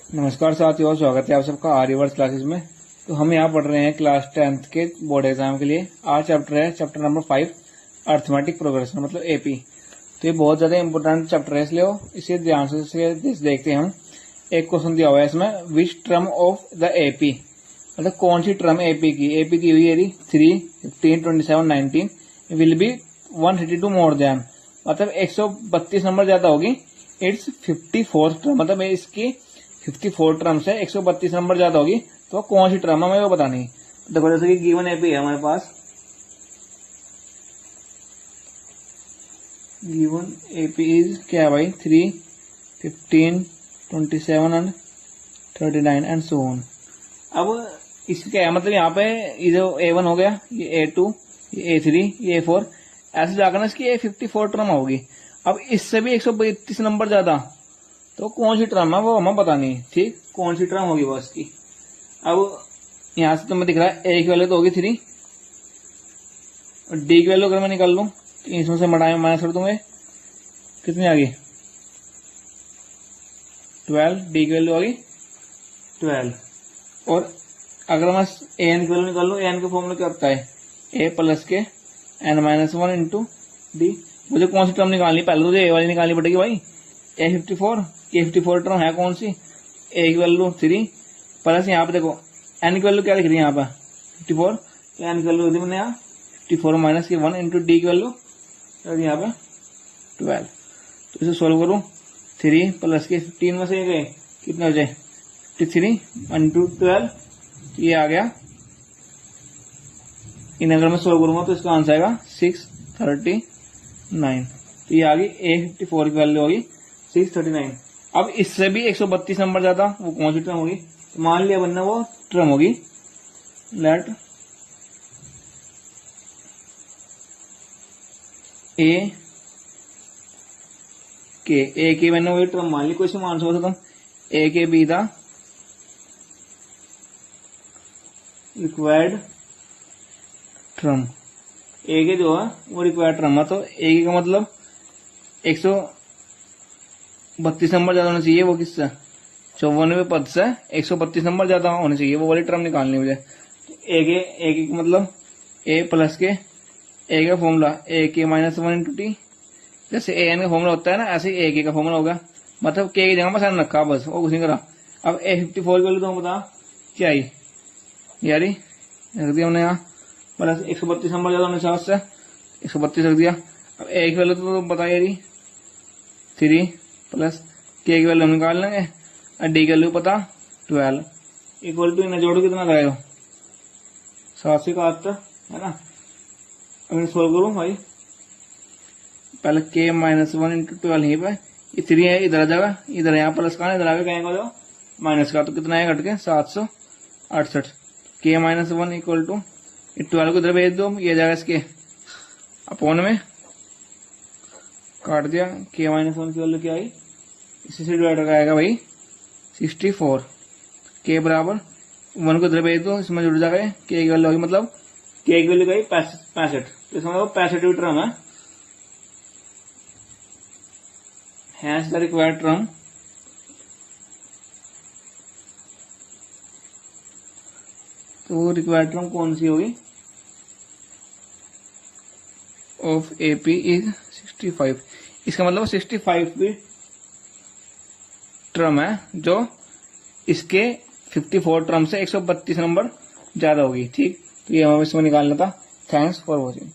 नमस्कार साथियों, स्वागत है आप सबका आर्यवर्स क्लासेस में। तो हम यहाँ पढ़ रहे हैं क्लास 10th के बोर्ड एग्जाम के लिए। आज चैप्टर है चैप्टर नंबर 5 अर्थमेटिक प्रोग्रेशन मतलब एपी। तो ये बहुत ज्यादा इंपॉर्टेंट चैप्टर है, इसलिए इसे ध्यान से देखते हैं हम। एक क्वेश्चन दिया हुआ है इसमें, which term of the AP, मतलब कौन सी टर्म एपी की। एपी दी हुई है 3, 15, 27, 19 विल बी 132 मोर देन, मतलब 132 नंबर ज्यादा होगी। इट्स 54th टर्म, मतलब इसकी 54 टर्म से 132 नंबर ज्यादा होगी। तो कौन सी टर्म है हमें वो बतानी है। देखो जैसे कि गिवन एपी है हमारे पास, गिवन एपी इज क्या है भाई, 3, 15, 27 एंड 39 एंड सो ऑन। अब इसका क्या है, मतलब यहाँ पे ये जो A1 हो गया, ये A2, ये A3, ये A4, ऐसे जाकर ना इसकी 54 टर्म होगी। अब इससे भी 132 नंबर ज्यादा, तो कौन सी टर्म है वो हमें बतानी है। ठीक, कौन सी टर्म होगी बस की। अब यहां से तुम्हें दिख रहा है ए की वैल्यू तो होगी 3, और डी की वैल्यू अगर मैं निकाल लूं तो इसमें से माइनस कर दूंगे, कितनी आ गई 12, डी की वैल्यू आ गई 12। और अगर मैं एन की वैल्यू निकाल लूं, एन का फॉर्मूला क्या होता है, ए प्लस के n-1 इंटू डी। मुझे कौन सी टर्म निकालनी, पहले तो ए वाली निकालनी पड़ेगी भाई। A54, ये 54 टर्म है कौन सी, ए की वैल्यू 3 प्लस यहाँ पे देखो एन की वैल्यू क्या लिख रही है यहाँ पे 54, तो एन की वैल्यू मैंने यहाँ 54 माइनस के 1 इंटू डी की वैल्यू यहाँ पे 12। तो इसे सोल्व करूँ, 3 प्लस के 15 में से गए कितने हो जाए 53 इंटू 12, तो ये आ गया। इन अगर मैं सोल्व करूंगा तो इसका आंसर आएगा 639। तो ये आ गई A54 की वैल्यू होगी 639। अब इससे भी 132 नंबर ज्यादा, वो कौन सी टर्म होगी, तो मान लिया बनना वो टर्म होगी, लेट ए के मैंने वही टर्म मान ली, कोई सी मान सकते तुम, ए के बी द रिक्वायर्ड टर्म। ए के जो है वो रिक्वायर्ड टर्म है, तो ए के का मतलब 132 नंबर ज्यादा होना चाहिए, वो किससे 94 पद से 132 नंबर ज्यादा होने चाहिए, वो वाली टर्म निकालनी मुझे। ए के मतलब ए प्लस के, ए का फॉर्मूला ए के -1 इंटू टी, जैसे ए एन का फॉर्मूला होता है ना, ऐसे ए के का फॉर्मूला होगा, मतलब के की जगह पर साइन रखा बस, वो कुछ नहीं करा। अब A54 की वैल्यू तो बता क्या आई यारी, रख दिया हमने यहाँ प्लस 132 नंबर ज्यादा होने से 132 रख दिया। अब ए की वैल्यू तो बता यारी 3 प्लस के की वैल्यू हम निकाल लेंगे, और डी की वैल्यू पता 12 इक्वल टू इन्हें जोड़ो कितना लगाएगा 771 है ना। अब सोल्व करूं भाई, पहले के -1 इंटू 12 यहीं पे, ये 3 है इधर आ जाएगा, इधर यहाँ प्लस का इधर आगे कहेंगे जो माइनस का, तो कितना है घट के 768। के -1 इक्वल टू 12 को इधर भेज दो, ये जाएगा इसके अपोन में, काट दिया। के -1 की वैल्यू क्या आई, इसी से डिवाइड आएगा भाई 64। के बराबर 1 को इधर भेज दो, इसमें जुड़ जाएगा के की वैल्यू होगी, मतलब के की वैल्यू गई 65, तो इसमें 65 टर्म है। हैंस द रिक्वायर्ड टर्म तो रिक्वायर्ड टर्म कौन सी होगी ऑफ एपी इज 65। इसका मतलब 65 भी टर्म है जो इसके 54 टर्म से 132 नंबर ज्यादा होगी। ठीक, तो ये हमें इसमें निकालना था। Thanks for watching.